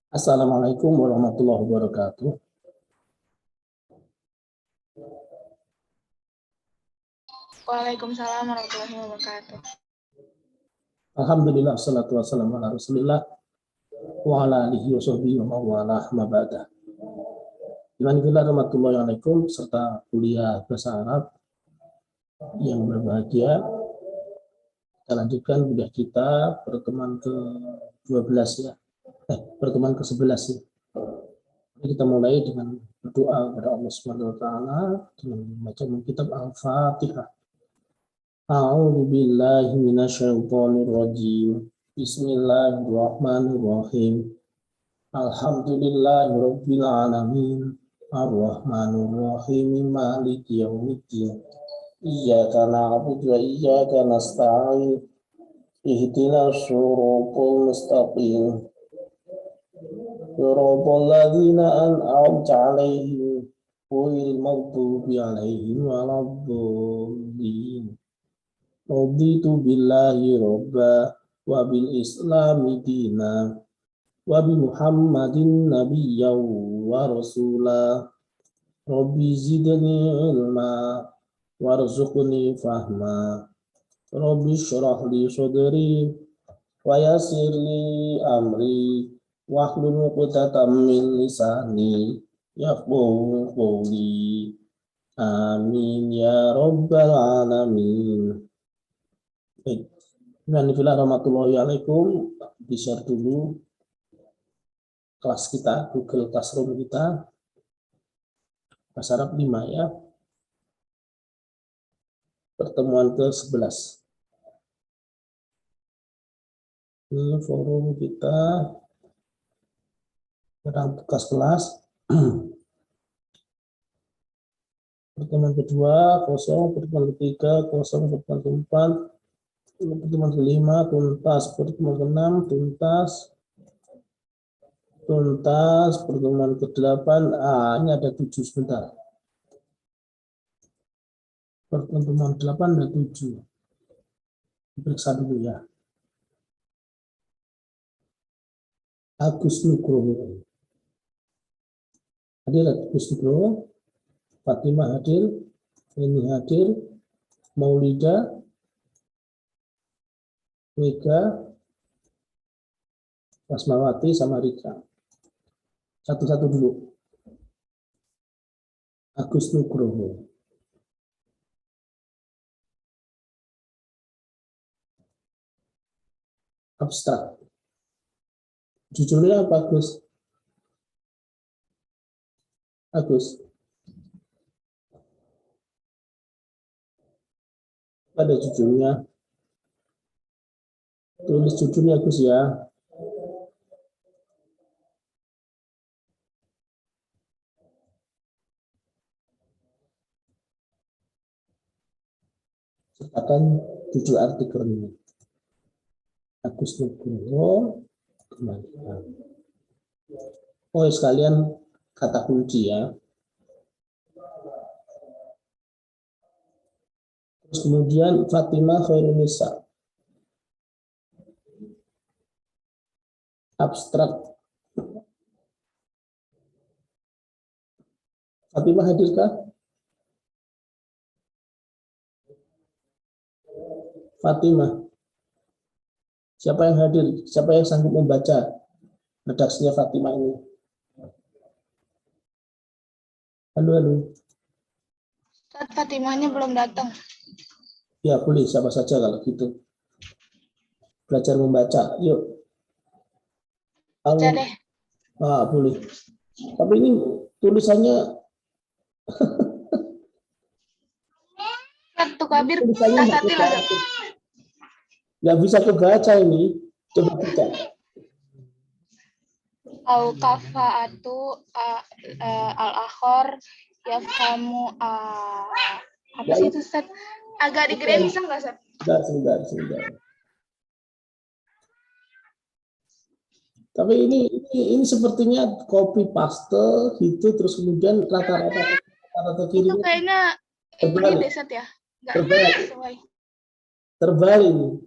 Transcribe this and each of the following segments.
Assalamualaikum warahmatullahi wabarakatuh. Waalaikumsalam warahmatullahi wabarakatuh. Alhamdulillah, salatu wassalamu ala rasulillah wa ala alihi wa sahbihi wa mawalah mabadah. Bismillah warahmatullahi wabarakatuh, serta kuliah bahasa Arab yang berbahagia. Kita lanjutkan kuliah kita pertemuan ke-12 ya. Pertemuan ke-11 ya. Kita mulai dengan berdoa kepada Allah Subhanahu wa taala dengan membaca kitab Al-Fatihah. A'udzu billahi minasyaitonir rajim. Bismillahirrahmanirrahim. Alhamdulillahirabbil alamin. Arrahmanir rahim. Maliki yaumiddin. Iyyaka na'budu wa iyyaka nasta'in. Ihdinas shiratal mustaqim. Shiratal ladzina an'amta 'alaihim ghairil maghdubi 'alaihim waladdallin. Raditu billahi robba wa bil islami dina wa bi muhammadin nabiyya wa rasula. Rabbi zidni ilma warzuqni fahma. Rabbi syrah li sadri wa yassir li amri wahlul 'uqdatam min lisani yafqahu qawli. Amin ya rabbal alamin. Bismillahirrahmanirrahim. Di-share dulu kelas kita, Google Classroom kita, bahasa Arab 5 ya, pertemuan ke-11. Ini forum kita, tentang tugas kelas, pertemuan kedua, kosong, pertemuan ketiga, kosong, pertemuan keempat, pertemuan kelima, tuntas, pertemuan keenam, tuntas, pertemuan ke-8, ini ada 7 sebentar. Pertemuan 8 ada 7. Periksa dulu ya. Agus Nugroho. Hadir Agus Nugroho, Fatimah hadir, ini hadir, Maulida, Mega, Wasmawati sama Rika. Satu-satu dulu. Agus Nugroho. Abstrak. Judulnya apa, Agus? Agus. Ada judulnya. Tulis judulnya, Agus ya. Sertakan judul artikelnya. Agus Nugroho kembalikan. Oh, sekalian kata kunci ya. Terus kemudian Fatimah Khairunisa. Abstrak. Fatimah hadirkah? Fatimah. Siapa yang hadir? Siapa yang sanggup membaca redaksinya Fatimah ini? Halo. Ustaz, Fatimahnya belum datang. Ya, boleh siapa saja kalau gitu. Belajar membaca. Yuk. Baca deh. Boleh. Tapi ini tulisannya Satu kabir tulisannya nggak bisa kebaca ini. Coba baca. Al-Kafa'atu al-akhor yafhamu apa sih itu, Ustaz? Agak digedein bisa nggak, Ustaz? Sebentar. Tapi ini sepertinya copy paste gitu, terus kemudian rata-rata kiri itu kayaknya ini deh, Ustaz ya. Nggak sesuai. Terbalik.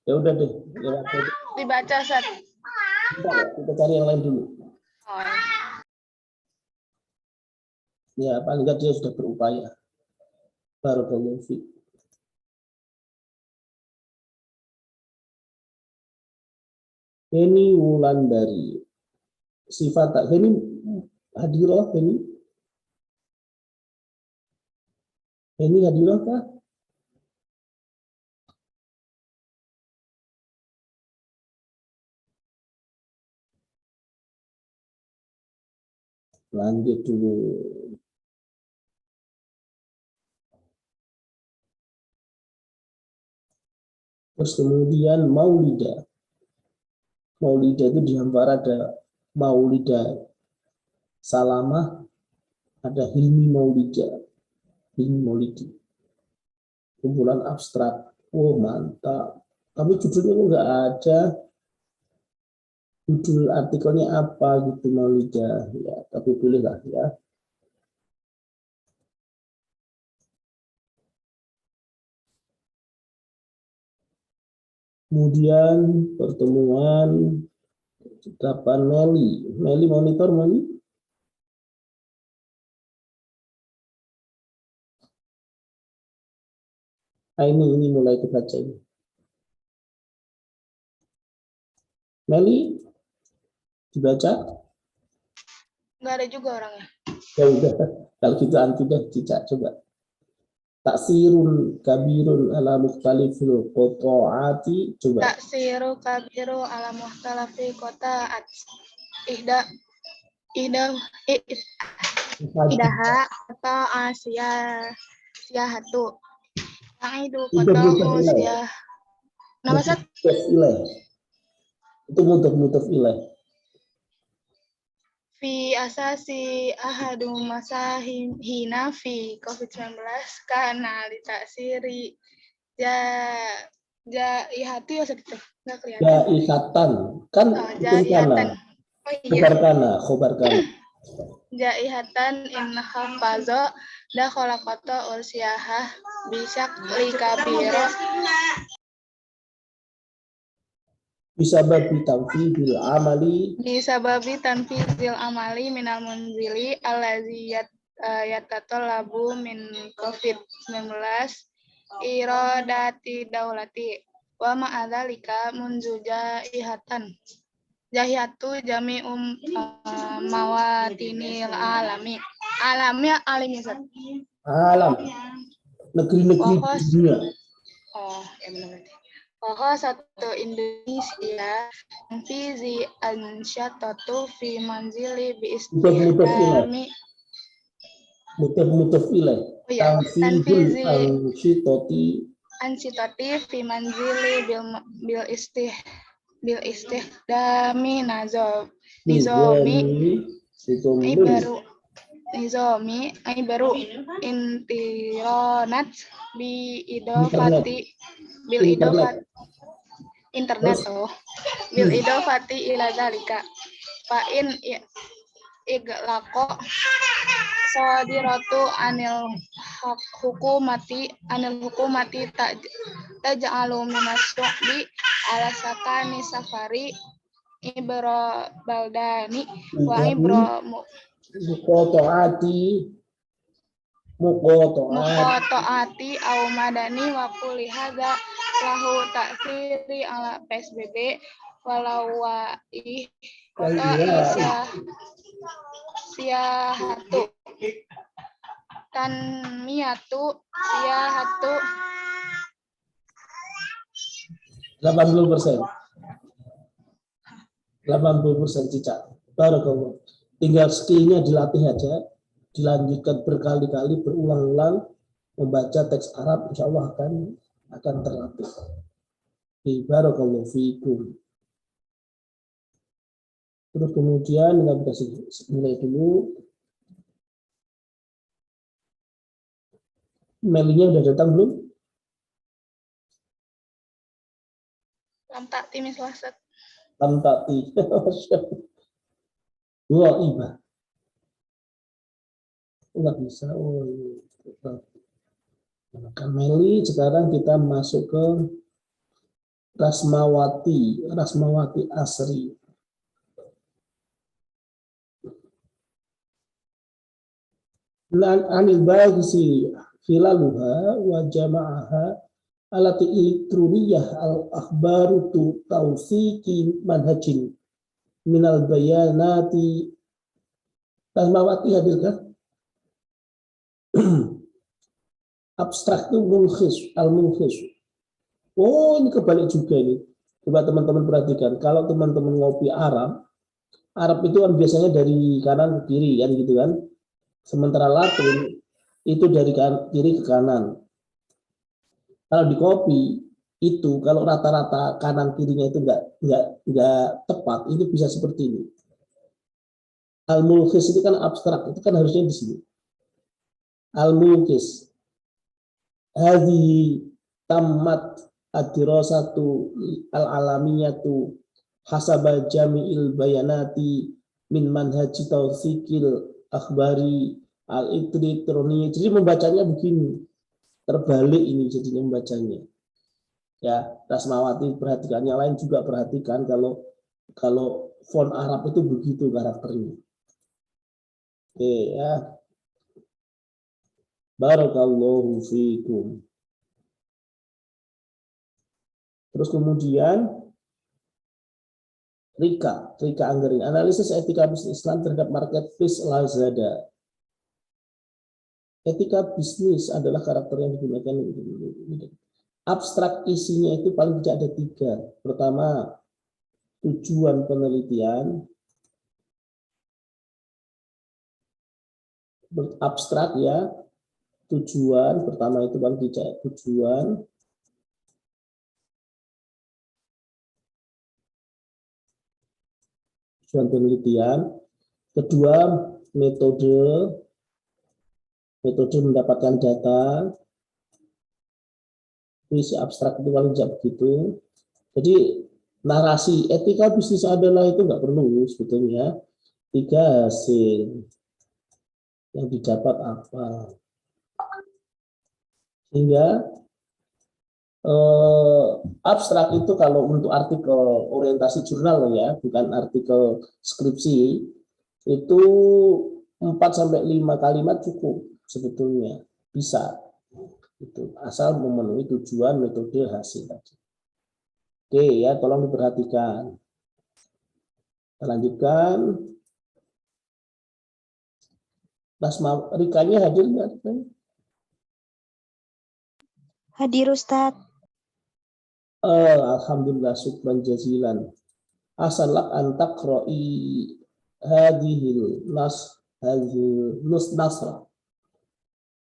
Ya udah deh, lewat aja. Dibaca, Ustaz. Bentar, kita cari yang lain dulu. Oh, ya. Ya, paling nggak dia sudah berupaya. Barakallahu fiik. Heni Wulandari. Sifat Heni hadirah, Heni hadirah kah? Lanjut dulu. Terus kemudian Maulida. Maulida itu di antara ada Maulida Salamah, ada Hilmi Maulida. Hilmi Maulidi. Kumpulan abstrak. Oh, mantap. Tapi judulnya nggak ada. Judul artikelnya apa gitu Maulida. Ya, tapi boleh lah ya. Kemudian pertemuan kapan Meli monitor Meli. Ah, ini mulai kita baca ini. Meli dibaca? Nggak ada juga orangnya. Ya udah, kalau gitu anti deh Cica coba. Taksirun kabirun ala mukhtalifil qota'ati coba. Taksiru kabiru ala muhtalafi qota'at. Ihda Ida Idaha atau Asia Siahatu. Yang itu kotohu siah. Nama Ustaz? Itu mutaf ilaih. Fi asasi ahadu masahina fi COVID-19 karena ditaksiri jaihatu ya Ustaz itu. Nggak kelihatan. Jaihatan kan Jaihatan. Oh iya. Khobar kana. Jaihatan in hafazo da kholaqata ursiyahah bisak likabiro Bisa babi tanfidil amali minal munzili allazi yatatallabu min COVID-19 iradati daulati wa ma'adzalika munzu jahiyatu jami'um mawatinil alami Ustaz. alam negeri-negeri dunia. Oh, ya benar. Satu Indonesia fizi ansyatatu fi manzili bi istihdami mutaf ilaih. Oh ya, Tanfidul ansyatati fi manzili bil istihdami baru intironat bi idofati bil idofat internet bil idofati ila zalika fa in iglaqo sadiratu anil hukumati taj'alu minasuqbi ala sakani safari ibro baldani wa ibro muqotoati au madani wa kulli hadza lahu ta'siri ala PSBB walau wa siyahatu tanmiyatu siyahatu 80%. 80% Cica. Barakallah. Tinggal skillnya dilatih aja, dilanjutkan berkali-kali, berulang-ulang, membaca teks Arab, insya Allah akan terlatih. Barakallahu fiikum. Terus kemudian kita mulai dulu. Melinya udah datang belum? Lam ta'ti mislasat. Lam ta'ti. Dua ibah. Enggak bisa. Oh, kan Meli, sekarang kita masuk ke Rasmawati Asri. Anil bagisi hilaluha wa jama'aha alati elektroniyah al-akhbaru tu tawsiki manhajin minal bayanati. Rasmawati hadir kan? Abstrak itu al-mulkhis. Oh, ini kebalik juga ini. Coba teman-teman perhatikan. Kalau teman-teman ngopi Arab itu kan biasanya dari kanan ke kiri kan gitu kan. Sementara Latin itu dari kiri ke kanan. Kalau di kopi itu kalau rata-rata kanan kirinya itu enggak tepat, itu bisa seperti ini. Al-mulkhis itu kan abstrak, itu kan harusnya di sini. Al-mulkhis. Hadhi tamat ad-dirasatu al-alamiyatu hasaba jami'il bayanati min manhaji tawsikil akhbari al-elektronik. Jadi membacanya begini, terbalik ini jadinya membacanya. Ya, Rasmawati perhatikan, yang lain juga perhatikan kalau font Arab itu begitu karakternya. Oke ya. Barakallahu fiikum. Terus kemudian Rika Anggarin, analisis etika bisnis Islam terhadap marketplace Lazada. Etika bisnis adalah karakter yang digunakan. Abstrak isinya itu paling tidak ada 3. Pertama, tujuan penelitian. Abstrak ya, tujuan. Pertama itu paling tidak tujuan. Tujuan penelitian. Kedua, metode mendapatkan data. Isi abstrak itu paling tidak begitu. Jadi narasi etika bisnis adalah itu nggak perlu sebetulnya. 3, hasil yang didapat apa. Sehingga abstrak itu kalau untuk artikel orientasi jurnal ya, bukan artikel skripsi, itu 4-5 kalimat cukup sebetulnya, bisa itu asal memenuhi tujuan, metode, hasil tadi. Oke ya, tolong diperhatikan. Kita lanjutkan. Rikanya hadir nggak? Hadir Ustadz. Alhamdulillah, syukran jazilan. Asalak antak ro'i hadhil nasra.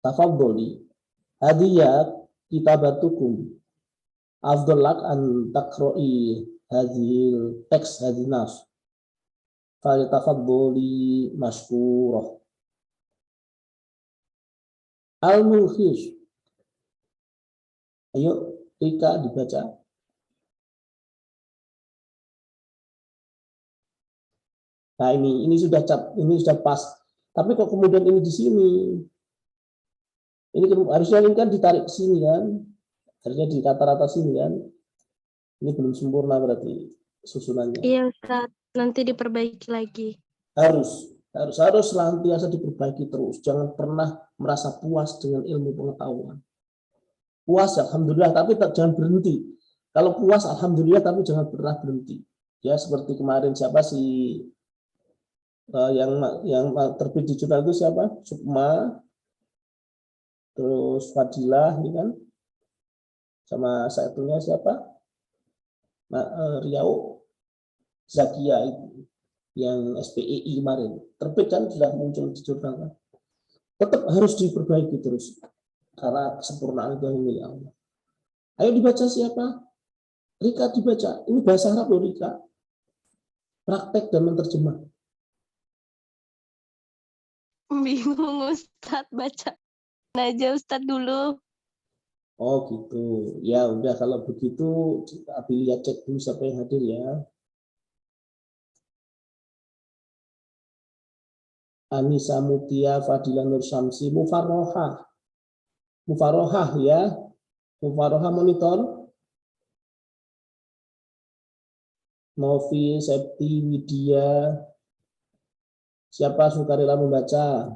Tafadholi. Hadiyat kitabatukum. Afdalak antak ro'i hadhil teks hadhil nas. Falitafadholi masykurah. Al-mulkhis. Ayo, Rika dibaca. Nah ini sudah pas. Tapi kok kemudian ini di sini? Ini harusnya ini kan ditarik ke sini kan? Harusnya di rata-rata sini kan? Ini belum sempurna berarti susunannya. Iya Ustaz, nanti diperbaiki lagi. Harus senantiasa diperbaiki terus. Jangan pernah merasa puas dengan ilmu pengetahuan. Puas alhamdulillah, tapi jangan berhenti. Kalau puas alhamdulillah, tapi jangan pernah berhenti. Ya seperti kemarin siapa sih yang terbit di jurnal itu siapa? Sukma, terus Fadilah, ini kan, sama satunya siapa? Riau Zakia itu, yang SPEI kemarin terbit kan sudah muncul di jurnal kan. Tetap harus diperbaiki terus karena kesempurnaan itu yang milik Allah. Ayo dibaca siapa? Rika dibaca. Ini bahasa Arab loh Rika. Praktek dan menerjemah. Bingung Ustadz, baca aja Ustadz dulu. Oh gitu. Ya udah kalau begitu Abi lihat cek dulu siapa yang hadir ya. Anissa Mutia, Fadilah Nur Syamsi, Mufarrohah ya. Mufarrohah monitor. Novi, Septi, Widya. Siapa sukarela membaca?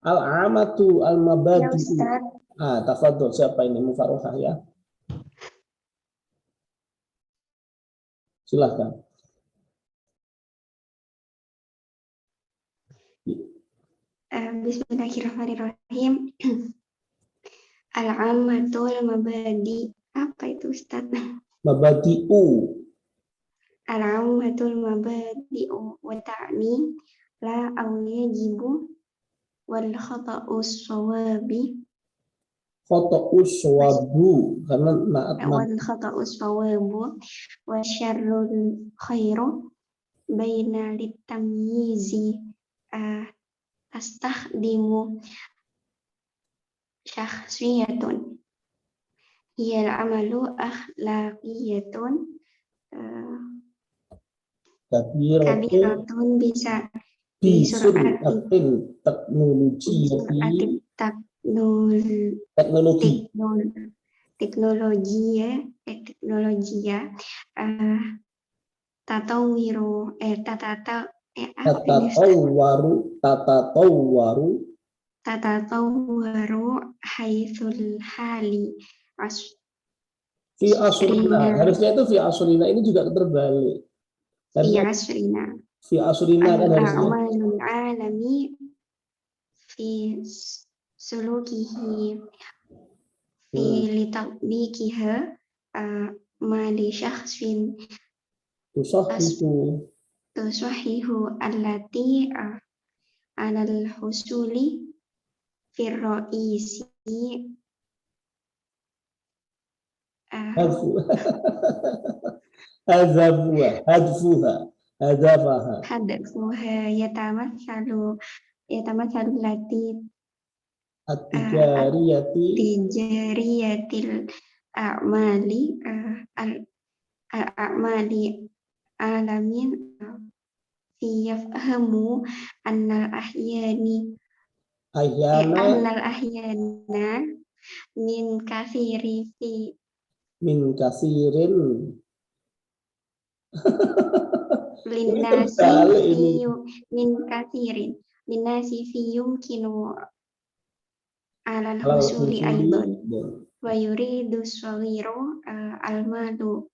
Al-amatu Ya al-mabadi. Ustaz. Tafadhol. Siapa ini? Mufarohah ya. Silahkan. Bismillahirrahmanirrahim. Al-ammatul mabadi. Apa itu Ustaz? Mabadi'u. Al-ammatul mabadi'u wa ta'ni la aw yajibu wal khata'us sawabi Khoto'us swabu. Karena naat wal khata'us sawabu wa syarrul khairu baina litamyizi astakhdimu syakhsiyatun hiyal amalu akhlaqiyatun kabiratun kabiratun bisa bisuratin teknologi bisuratin teknologi teknologi ya tatawiru apa ini tatatawaru haitsul hali fi asrina. Harusnya itu fi asrina, ini juga terbalik. fi Karena asrina fi asrina kan harusnya al-amalul alami fi sulukihi fi litatbiqiha mali syakhsin tusahihu tusahihu allati alal husuli fir ra'isi hadfu hadfuha hadfuha yatamatsalu lati tijariyatil a'mali al-a'mali alamin fi yafhamu annal ahyana min kathiri fi min kasirin linnasi fi min kathirin linnasi fi yumkinu alal husuli aidan wa yuridu shawiru almalu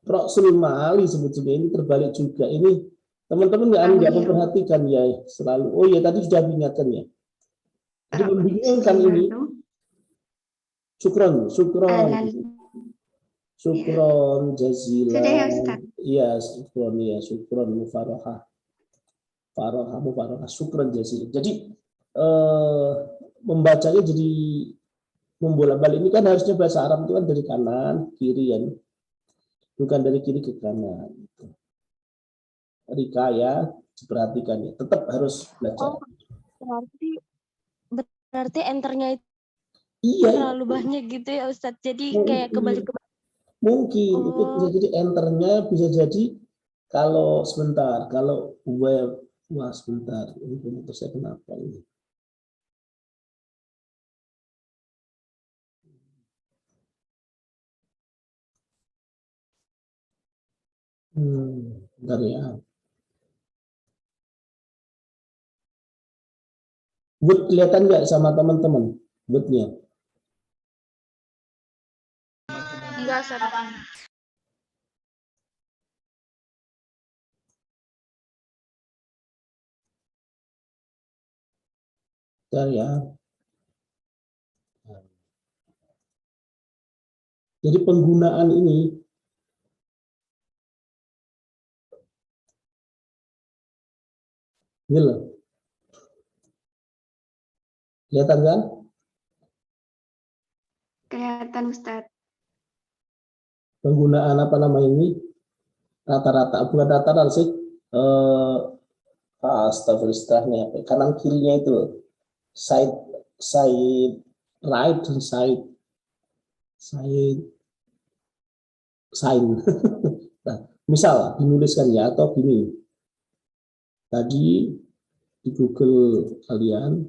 Roksul mali sebetulnya ini terbalik juga. Ini teman-teman nggak memperhatikan ya selalu. Oh ya tadi sudah diingatkan ya. Jadi membingungkan ini. Syukron jazilan. Iya, syukron mufarohah. Mufarohah, syukron jazilan. Jadi membacanya jadi membolak-balik. Ini kan harusnya bahasa Arab itu kan dari kanan kiri ya. Bukan dari kiri ke kanan. Rika ya, diperhatikan ya. Tetap harus belajar. Berarti enternya itu iya, terlalu banyak gitu ya Ustadz. Jadi kayak kebalik-kebalik. Mungkin itu bisa jadi enternya bisa jadi kalau sebentar, kalau web sebentar. Ini komputer saya kenapa ini? Bentar ya. Word kelihatan nggak sama teman-teman? Wordnya? Enggak, Ustaz. Bentar ya. Jadi penggunaan ini ini loh. Kelihatan kan? Kelihatan Ustadz. Penggunaan apa nama ini? Rata-rata, bukan rata-rata sih. Astagfirullahaladzim, kanan kirinya itu loh. Side right dan side sign. Nah, misal dinuliskan ya atau gini. Tadi di Google kalian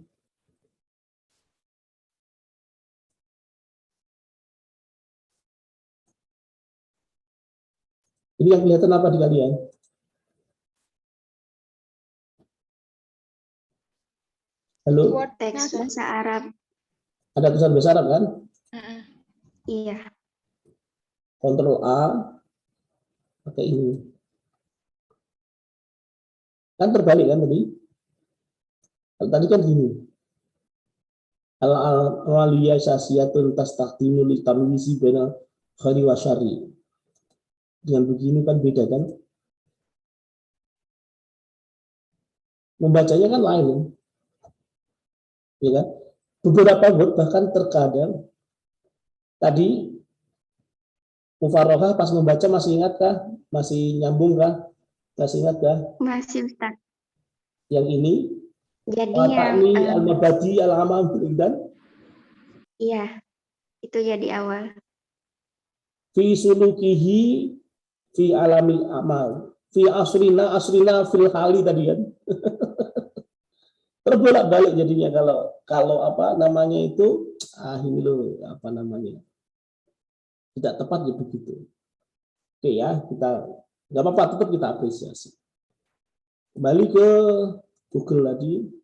Ini yang kelihatan apa di kalian? Halo? Teks bahasa Arab. Ada tulisan bahasa Arab kan? Iya. Kontrol A, pakai ini. Kan terbalik kan tadi? Tadi kan gini. Al-aliyasasiyatun tastaqdimu li tamyizi bainal khairi wa syarri. Dengan begini kan beda kan? Membacanya kan lain. Ya kan? Beberapa word bahkan terkadang tadi mufarrohah pas membaca masih ingat kah? Masih nyambung kah? Masih ingat kah? Masih Ustaz. Yang ini Jadi Wata'ni yang al-mabadi al-amam dan iya, itu jadi awal. fi sulukihi fi alamil amal fi asrina fil hali tadi kan. Terbolak-balik jadinya kalau apa namanya itu ini loh apa namanya tidak tepat ya begitu. Oke ya, kita nggak apa-apa, tetap kita apresiasi. Kembali ke Google tadi.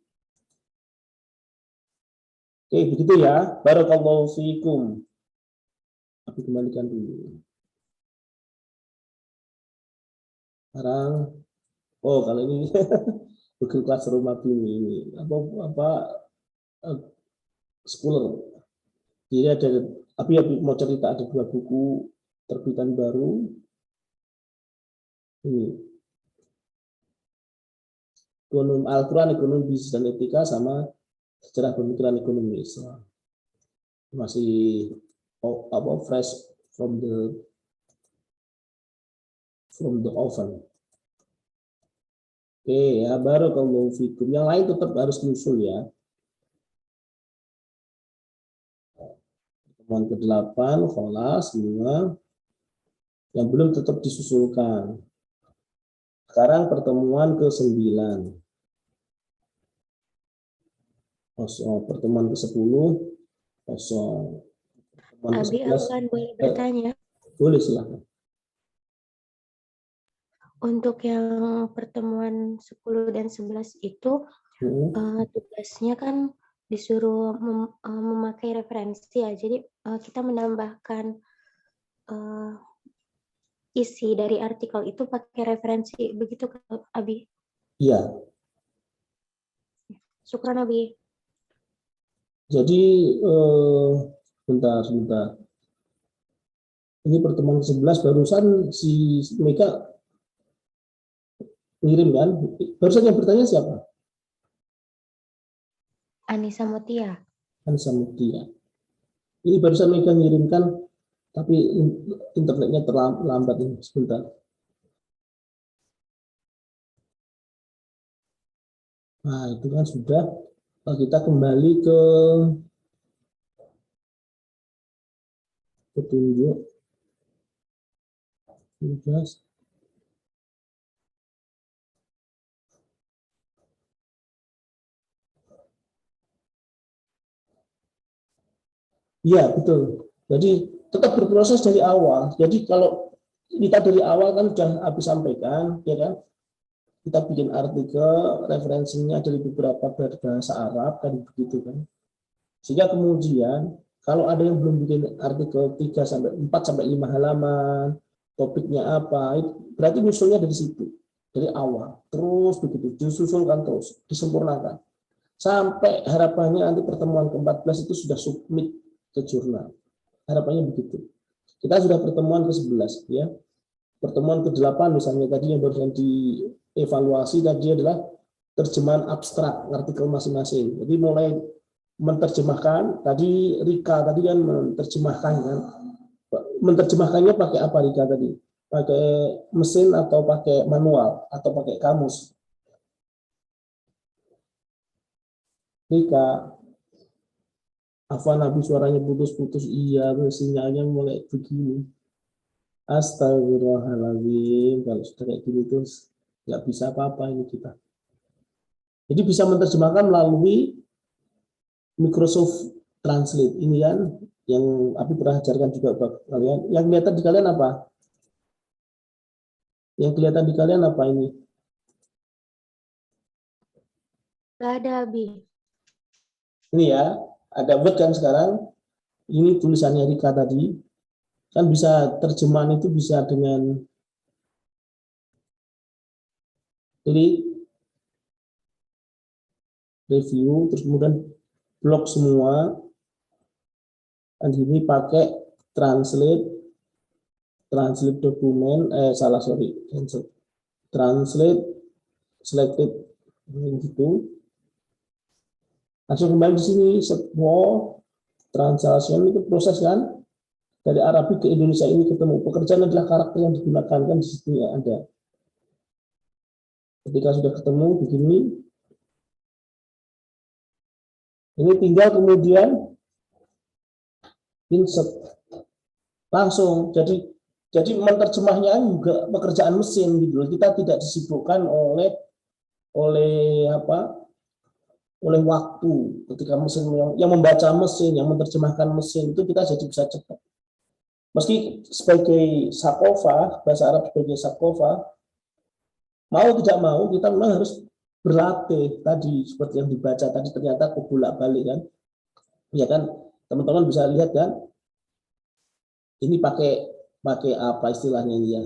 Oke, begitu ya. Barakallahu fiikum. Aku kembalikan dulu. Sekarang, kalau ini Google Classroom ini apa Scholar. Jadi ada, tapi mau cerita ada 2 buku terbitan baru. Ini Al-Quran, Ekonomi, Bisnis dan Etika sama Sejarah Pemikiran Ekonomi Islam. Masih fresh from the oven. Oke ya, barakallahu fikum. Yang lain tetap harus nyusul ya. Pertemuan ke-8, kholas semua. Yang belum tetap disusulkan. Sekarang pertemuan ke-9. Kosong. Pertemuan ke-10 kosong. Abi akan boleh bertanya. Boleh, silahkan. Untuk yang pertemuan 10 dan 11 itu tugasnya kan disuruh memakai referensi ya. Jadi kita menambahkan isi dari artikel itu pakai referensi, begitu Abi? Iya. Syukran Abi. Jadi bentar. Ini pertemuan ke-11 barusan si Mega ngirim kan? Barusan yang bertanya siapa? Anissa Mutia. Anissa Mutia. Ini barusan Mega ngirimkan, tapi internetnya terlambat ini sebentar. Nah, itu kan sudah. Kita kembali ke petunjuk. Tugas. Iya, betul. Jadi tetap berproses dari awal. Jadi kalau kita dari awal kan sudah habis sampaikan, ya kan? Kita bikin artikel, referensinya dari beberapa bahasa Arab, kan begitu kan. Sehingga kemudian kalau ada yang belum bikin artikel 4-5 halaman, topiknya apa, berarti musuhnya dari situ, dari awal. Terus begitu, disusulkan terus, disempurnakan. Sampai harapannya nanti pertemuan ke-14 itu sudah submit ke jurnal. Harapannya begitu. Kita sudah pertemuan ke-11 ya. Pertemuan ke-8 misalnya tadi yang baru dievaluasi tadi adalah terjemahan abstrak artikel masing-masing. Jadi mulai menerjemahkan, tadi Rika tadi kan menerjemahkan kan. Menerjemahkannya pakai apa Rika tadi? Pakai mesin atau pakai manual atau pakai kamus? Rika, Afwan, Nabi suaranya putus-putus. Iya, sinyalnya mulai begini. Astagfirullahaladzim. Kalau sudah kayak gini terus nggak bisa apa-apa ini kita. Jadi bisa menerjemahkan melalui Microsoft Translate. Ini kan yang Abi pernah ajarkan juga buat kalian. Yang kelihatan di kalian apa? Yang kelihatan di kalian apa ini? Nggak ada, Abi. Ini ya, ada word kan sekarang. Ini tulisannya Rika tadi. Kan bisa terjemahan itu bisa dengan klik, review, terus kemudian blok semua. Dan ini pakai translate dokumen, translate selected gitu. Langsung kembali di sini, semua translation itu proses kan dari Arabic ke Indonesia ini ketemu. Pekerjaan adalah karakter yang digunakan kan di sini ya, ada. Ketika sudah ketemu begini, ini tinggal kemudian insert langsung. Jadi menerjemahnya juga pekerjaan mesin gitu loh. Kita tidak disibukkan oleh waktu. Ketika mesin yang membaca mesin, yang menerjemahkan mesin itu kita jadi bisa cepat. Meski sebagai sakofa, bahasa Arab sebagai sakofa, mau tidak mau kita memang harus berlatih tadi seperti yang dibaca tadi, ternyata kebolak-balik kan. Ya kan, teman-teman bisa lihat kan. Ini pakai apa istilahnya ini ya?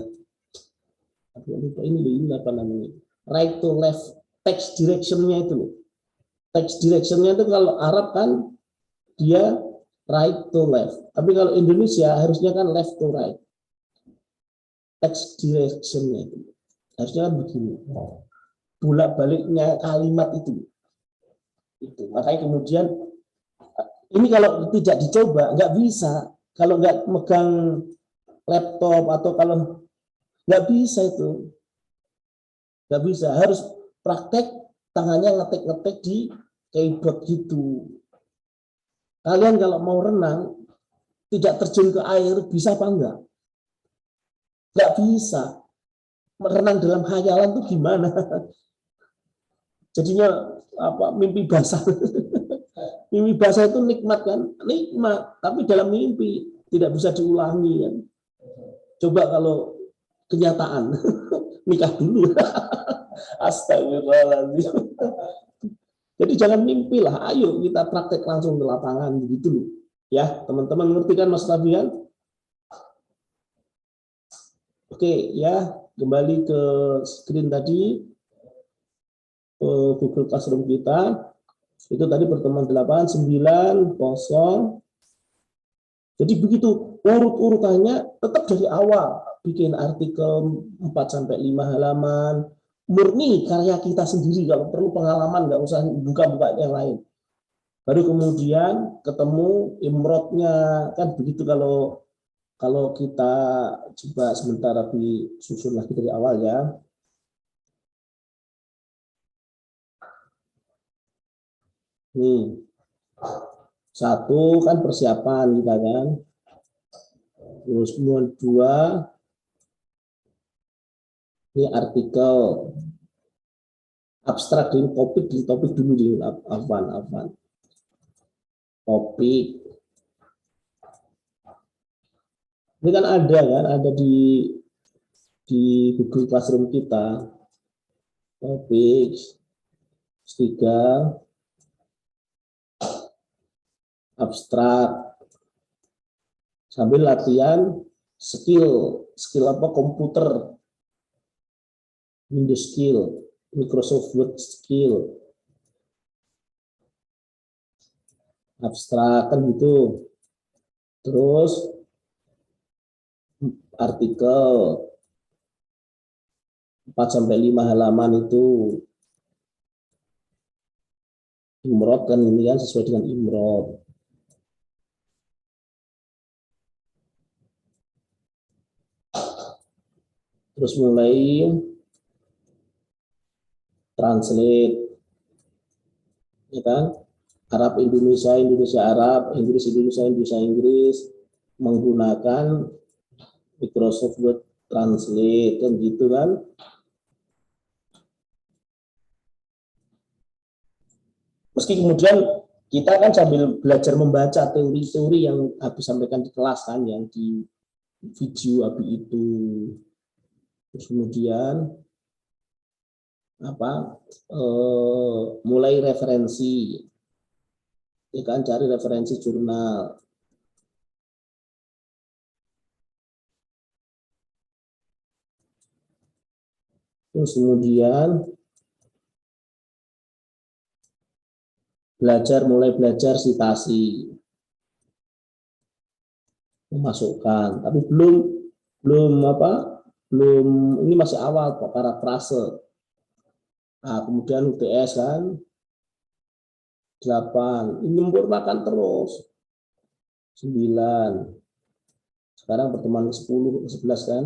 Ini apa namanya? Right to left text direction-nya itu loh. Text direction-nya itu kalau Arab kan dia right to left. Tapi kalau Indonesia harusnya kan left to right. Text direction-nya itu harusnya kan begini. Bolak-baliknya kalimat itu. Makanya kemudian ini kalau tidak dicoba nggak bisa. Kalau nggak megang laptop atau kalau nggak bisa itu, nggak bisa. Harus praktek tangannya ngetik-ngetik di keyboard gitu. Kalian kalau mau renang tidak terjun ke air bisa apa enggak? Nggak bisa. Merenang dalam khayalan tuh gimana? Jadinya mimpi basah. Mimpi basah itu nikmat kan? Nikmat, tapi dalam mimpi tidak bisa diulangi kan. Coba kalau kenyataan nikah dulu. Astagfirullahaladzim. Jadi jangan mimpi lah, ayo kita praktek langsung ke lapangan begitu loh. Ya, teman-teman ngerti kan Mas Fabian? Oke, ya, kembali ke screen tadi. Google Classroom kita. Itu tadi pertemuan 8, 9, 0. Jadi begitu urut-urutannya tetap dari awal. Bikin artikel 4-5 halaman. Murni karya kita sendiri. Kalau perlu pengalaman nggak usah buka-buka yang lain. Baru kemudian ketemu imrotnya. Kan begitu kalau kita coba sebentar lebih susun lagi dari awal ya. Nih, satu kan persiapan kita kan, terus kemudian 2 ini artikel abstrak di topik dulu di Afwan topik ini kan ada di Google Classroom kita topik 3 abstrak sambil latihan skill apa komputer, Windows skill, Microsoft Word skill, abstrak kan gitu. Terus artikel 4-5 halaman itu imrot kan, ini kan sesuai dengan imrot. Terus mulai translate, ya kan? Arab Indonesia, Indonesia Arab, Inggris Indonesia, Indonesia Inggris, menggunakan Microsoft Word Translate, kan gitu kan? Meski kemudian kita kan sambil belajar membaca teori-teori yang habis sampaikan di kelas kan, yang di video Abi itu. Terus kemudian mulai referensi, ya kan, cari referensi jurnal. Terus kemudian mulai belajar citasi, memasukkan, tapi belum ini masih awal kok, parafrase. Nah, kemudian UTS kan 8, ini menyempurnakan terus 9. Sekarang pertemuan 10 11 kan.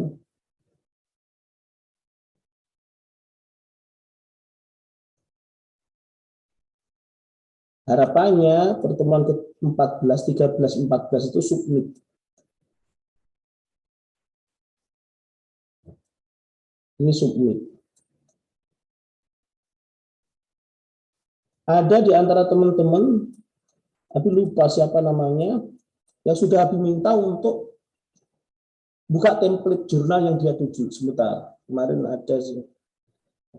Harapannya pertemuan ke-14, 13, 14 itu submit. Ini submit. Ada di antara teman-teman, tapi lupa siapa namanya, yang sudah minta untuk buka template jurnal yang dia tuju. Sebentar, kemarin ada sih,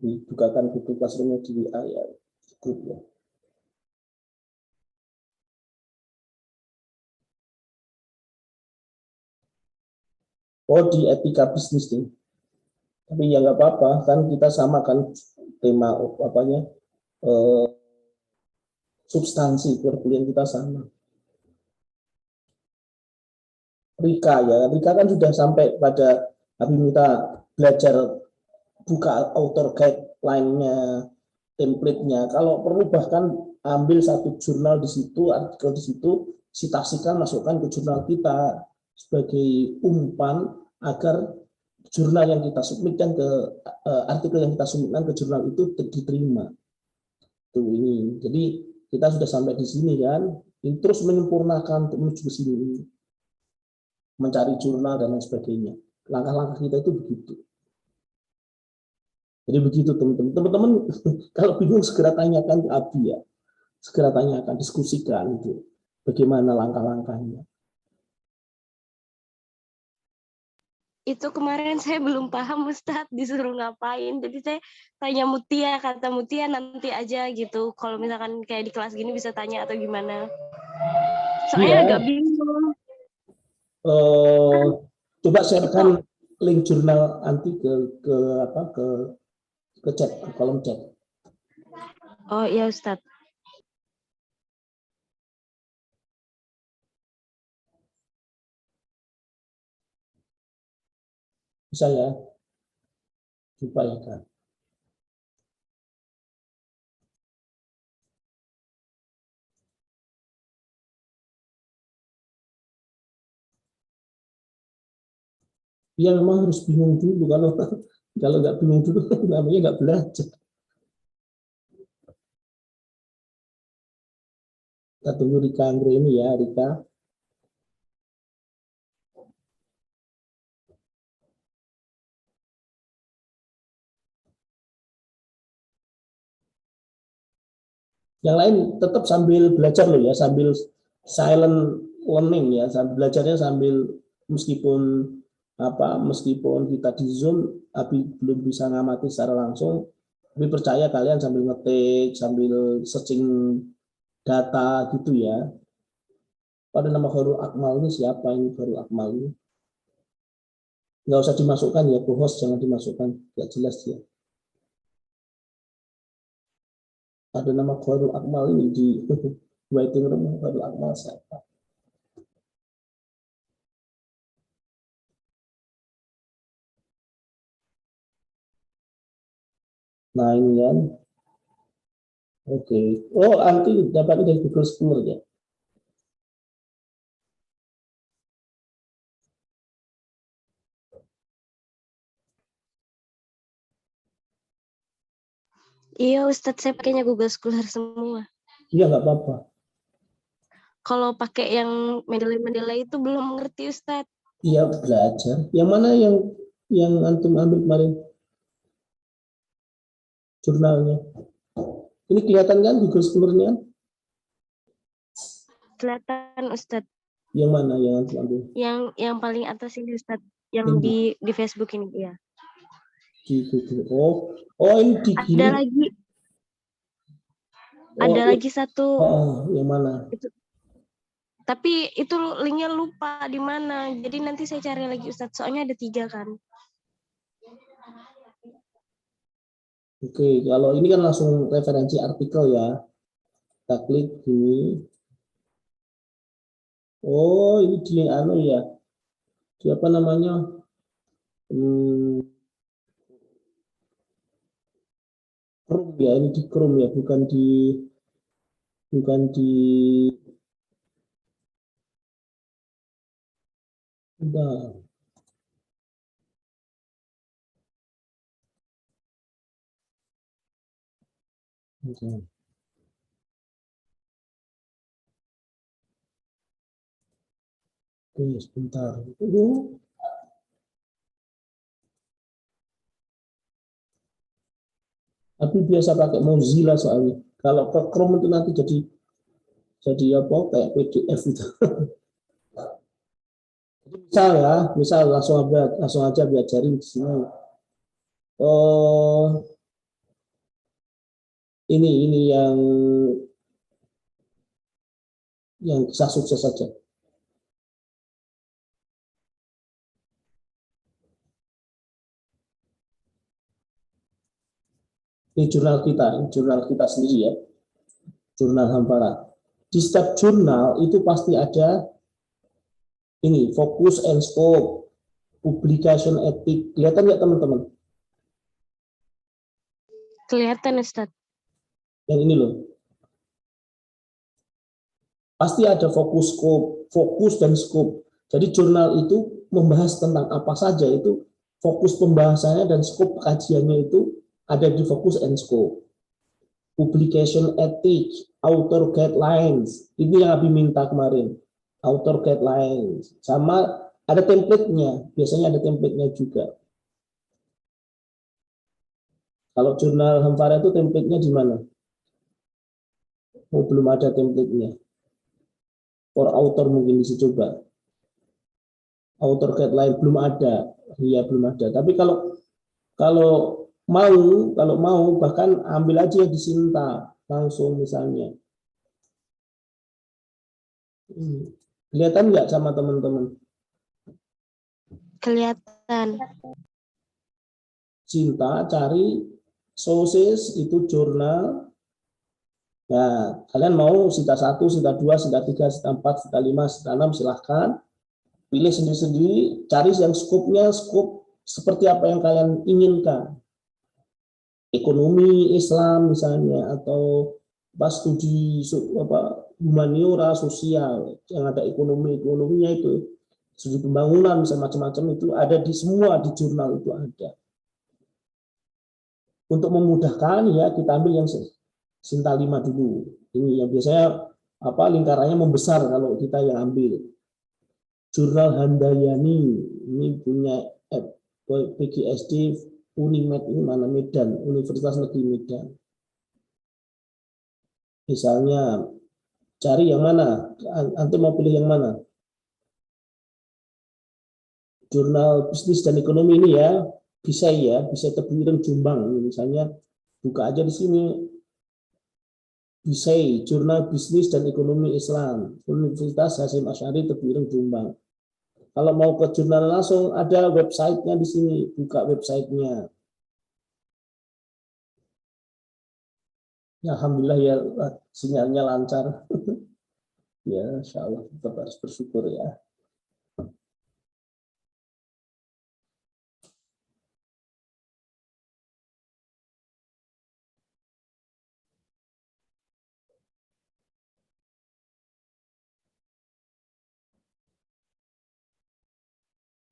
dibukakan buku classroom di WA ya, grup ya. Oh, di etika bisnis nih. Tapi ya nggak apa-apa, kan kita sama kan tema substansi kurikulum kita sama. Rika kan sudah sampai pada minta belajar buka author guide-line-nya, template-nya. Kalau perlu bahkan ambil satu jurnal di situ, artikel di situ, citasikan, masukkan ke jurnal kita sebagai umpan agar jurnal yang kita submitkan ke artikel yang kita submitkan ke jurnal itu diterima. Tuh ini. Jadi kita sudah sampai di sini kan, ini terus menyempurnakan untuk menuju ke sini, mencari jurnal dan lain sebagainya. Langkah-langkah kita itu begitu. Jadi begitu teman-teman. Teman-teman kalau bingung segera tanyakan ke Abi ya. Segera tanyakan, diskusikan itu. Bagaimana langkah-langkahnya. Itu kemarin saya belum paham Ustadz disuruh ngapain. Jadi saya tanya Mutia, kata Mutia nanti aja gitu. Kalau misalkan kayak di kelas gini bisa tanya atau gimana. Soalnya agak bingung. Coba sharekan link jurnal nanti ke chat, ke kolom chat. Oh iya Ustadz. Bisa ya? Coba ya kan. Ya memang harus bingung dulu, kalau nggak bingung dulu namanya nggak belajar. Kita tunggu Rika Anggre ini ya, Rika. Yang lain tetap sambil belajar loh ya, sambil silent learning ya, belajarnya sambil meskipun kita di Zoom tapi belum bisa ngamati secara langsung, tapi percaya kalian sambil ngetik, sambil searching data gitu ya. Pada nama Khairul Akmal ini siapa ini Khairul Akmal ini? Nggak usah dimasukkan ya, co-host jangan dimasukkan, nggak jelas ya. Ada nama Khairul Akmal ini di waiting room. Khairul Akmal siapa? Nah ini kan, oke. Oh nanti dapat dari Google Scholar ya. Iya Ustadz, saya pakainya Google Scholar semua. Iya nggak apa-apa. Kalau pakai yang mendeley-mendeley itu belum ngerti Ustadz. Iya belajar. Yang mana yang antum ambil kemarin jurnalnya? Ini kelihatan kan Google Scholar-nya? Kelihatan Ustadz. Yang mana yang antum ambil? Yang paling atas ini Ustadz, yang di Facebook ini ya. Di Google. Oh ini di Ada gini. lagi, Oh, ada lagi satu. yang mana? Tapi itu linknya lupa di mana. Jadi nanti saya cari lagi Ustadz. Soalnya ada 3 kan. Oke, kalau ini kan langsung referensi artikel ya. Kita klik gini. Oh, ini di anu ya. Di apa namanya? Chrome ya, ini di Chrome ya, bukan di Bentar. Bentar. Oke, sebentar. Tapi biasa pakai Mozilla soalnya. Kalau ke Chrome itu nanti jadi apa? Kayak PDF itu. misal langsung aja belajarin di sini. Oh, ini yang bisa sukses saja. Ini jurnal kita sendiri ya, jurnal Hampara. Di setiap jurnal itu pasti ada ini fokus and scope, publication ethic. Kelihatan nggak teman-teman? Kelihatan Ustadz. Yang ini loh. Pasti ada fokus dan scope. Jadi jurnal itu membahas tentang apa saja, itu fokus pembahasannya dan scope kajiannya itu ada di fokus and scope. Publication ethics, author guidelines, ini yang Abi minta kemarin. Author guidelines, sama ada template-nya, biasanya ada template-nya juga. Kalau jurnal Hampara itu template-nya di mana? Oh, belum ada template-nya. For author mungkin bisa coba. Author guideline belum ada, iya belum ada. Tapi kalau mau bahkan ambil aja di Sinta langsung misalnya. Kelihatan nggak sama teman-teman? Kelihatan. Sinta cari sources itu jurnal. Nah, kalian mau Sinta 1, Sinta 2, Sinta 3, Sinta 4, Sinta 5, Sinta 6 silahkan. Pilih sendiri-sendiri, cari yang skopnya, skop seperti apa yang kalian inginkan. Ekonomi Islam misalnya, atau studi humaniora sosial yang ada ekonominya itu, studi pembangunan misalnya macam-macam itu ada di semua di jurnal itu ada. Untuk memudahkan ya kita ambil yang Sinta 5 dulu. Ini yang biasanya lingkarannya membesar kalau kita yang ambil. Jurnal Handayani ini punya PGSD Unimed ini mana Medan, Universitas Negeri Medan. Misalnya cari yang mana? Antum mau pilih yang mana? Jurnal Bisnis dan Ekonomi ini ya, bisa Tebuireng Jombang misalnya, buka aja di sini. Bisa Jurnal Bisnis dan Ekonomi Islam, Universitas Hasyim Asy'ari Tebuireng Jombang. Kalau mau ke jurnal langsung ada websitenya di sini, buka websitenya. Ya, alhamdulillah ya sinyalnya lancar. Ya, insya Allah tetap harus bersyukur ya.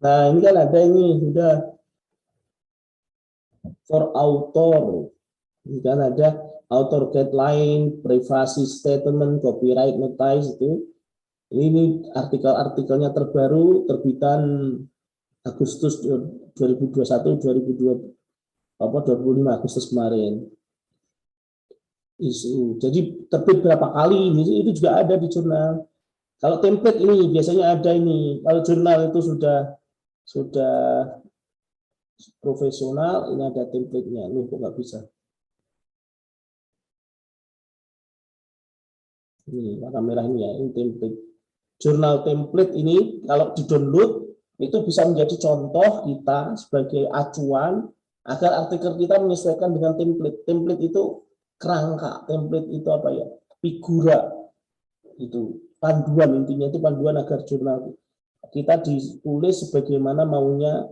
Nah, ini kan ada ini sudah for author. Ini kan ada author guideline, privacy statement, copyright notice itu. Ini artikelnya terbaru terbitan Agustus 2021 25 Agustus kemarin. Isu. Jadi terbit berapa kali ini itu juga ada di jurnal. Kalau template ini biasanya ada ini. Kalau jurnal itu sudah profesional, ini ada template-nya. Loh, kok nggak bisa? Ini warna merah ini ya, ini template. Jurnal template ini kalau di-download itu bisa menjadi contoh kita sebagai acuan agar artikel kita menyesuaikan dengan template. Template itu kerangka, template itu apa ya? Figura. Itu panduan, intinya itu panduan agar jurnal kita ditulis sebagaimana maunya,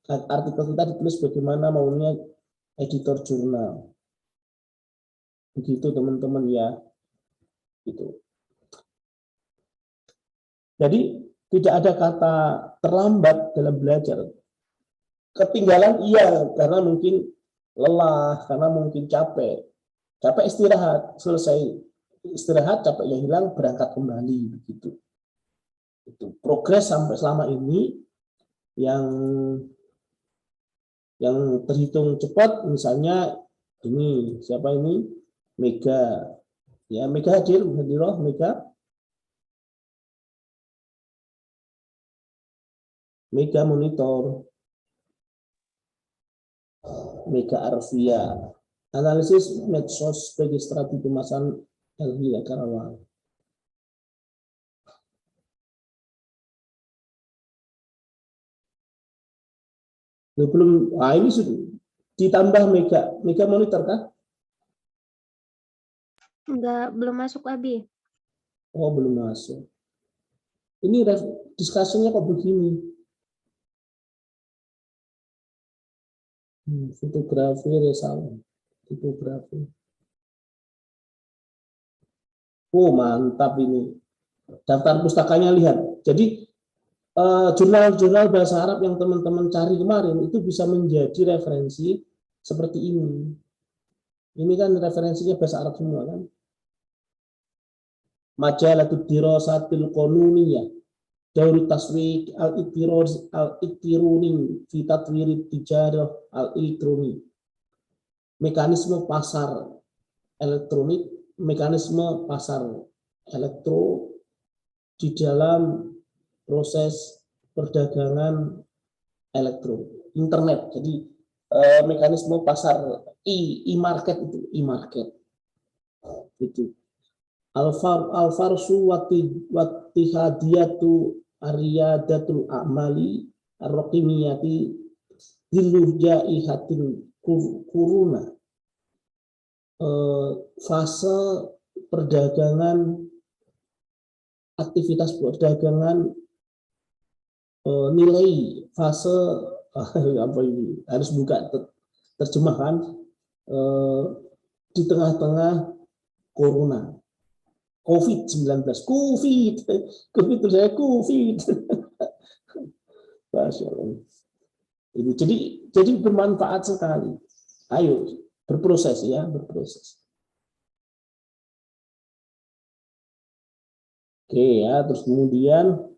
artikel kita ditulis bagaimana maunya editor jurnal. Begitu teman-teman ya. Gitu. Jadi tidak ada kata terlambat dalam belajar. Ketinggalan iya, karena mungkin lelah, karena mungkin capek. Capek istirahat, selesai istirahat, capeknya hilang, berangkat kembali begitu. Itu progres sampai selama ini yang terhitung cepat, misalnya ini siapa ini, Mega. Ya, Mega hadir, hadiroh Mega. Mega monitor. Mega Arvia. Analisis medsos sebagai strategi pemasaran Elvira Karawang. Belum, ini sudah ditambah Mega monitor kah? Enggak, belum masuk Abi. Oh, belum masuk. Ini diskusinya kok begini. Fotografi resal. Tipografi. Oh, mantap ini. Daftar pustakanya lihat. Jadi jurnal-jurnal bahasa Arab yang teman-teman cari kemarin itu bisa menjadi referensi seperti ini. Ini kan referensinya bahasa Arab semua kan. Majalatud dirasatil qanuniyah, Daurut taswik al-iktiruni fi tatwirid tijarah al-elektronik. Mekanisme pasar elektronik, mekanisme pasar elektro di dalam proses perdagangan elektro, internet. Jadi mekanisme pasar e-market itu, e-market. Itu. Al-farsu wattihadiyatu ariyadatul a'mali ar-raqimiyati dilluh jaihatin kuruna. Fase perdagangan, aktivitas perdagangan nilai, fase apa ini, harus buka terjemahan di tengah-tengah corona. COVID-19, COVID itu saya COVID. Masya Allah. Ini jadi bermanfaat sekali. Ayo berproses ya, berproses. Oke ya, terus kemudian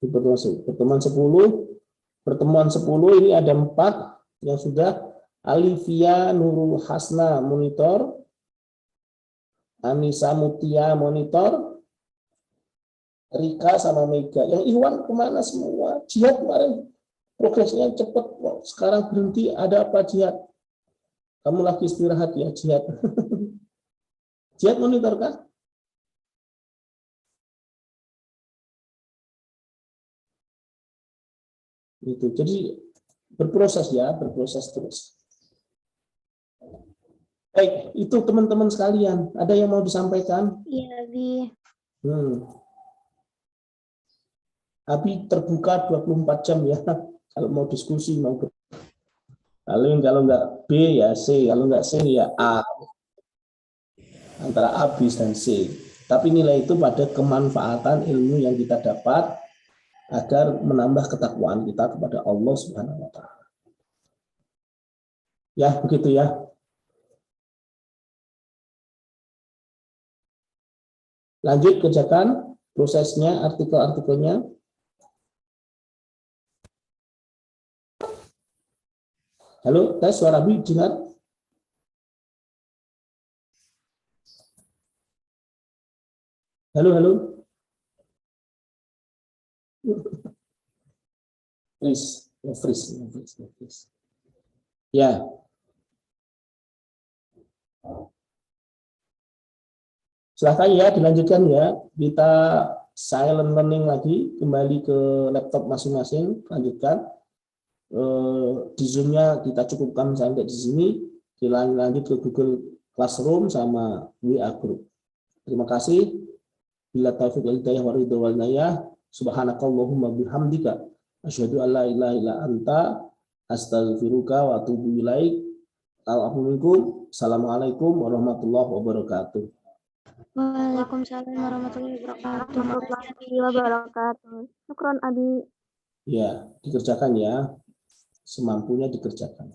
di pertemuan 10 ini ada 4 yang sudah. Alivia Nurul Hasna monitor, Anissa Mutia monitor, Rika sama Mega. Yang Iwan kemana semua? Jihad kemarin progresnya cepat, sekarang berhenti. Ada apa Jihad? Kamu lagi istirahat ya Jihad? Jihad monitor kan? Itu. Jadi berproses ya, berproses terus. Baik, itu teman-teman sekalian. Ada yang mau disampaikan? Iya, Abi. Abi terbuka 24 jam ya. Kalau mau diskusi, mau kalau nggak B ya C, kalau nggak C ya A. Antara A, B, dan C. Tapi nilai itu pada kemanfaatan ilmu yang kita dapat agar menambah ketakwaan kita kepada Allah Subhanahu wa Ta'ala. Ya, begitu ya. Lanjut kerjakan prosesnya, artikel-artikelnya. Halo, tes suara Abi, dengar? Halo, halo. Freeze, freeze. Ya. Silahkan ya, dilanjutkan ya. Kita silent learning lagi, kembali ke laptop masing-masing, lanjutkan. Di Zoom-nya kita cukupkan sampai di sini. Kita lanjut ke Google Classroom sama WA Group. Terima kasih. Bila taufiq wal hidayah wa ridha wal niyah. Subhanakallahumma bihamdika asyhadu an la ilaha illa anta astaghfiruka wa atubu ilaik. Assalamualaikum warahmatullahi wabarakatuh. Waalaikumsalam warahmatullahi wabarakatuh. Syukron Abi. Ya, dikerjakan ya. Semampunya dikerjakan.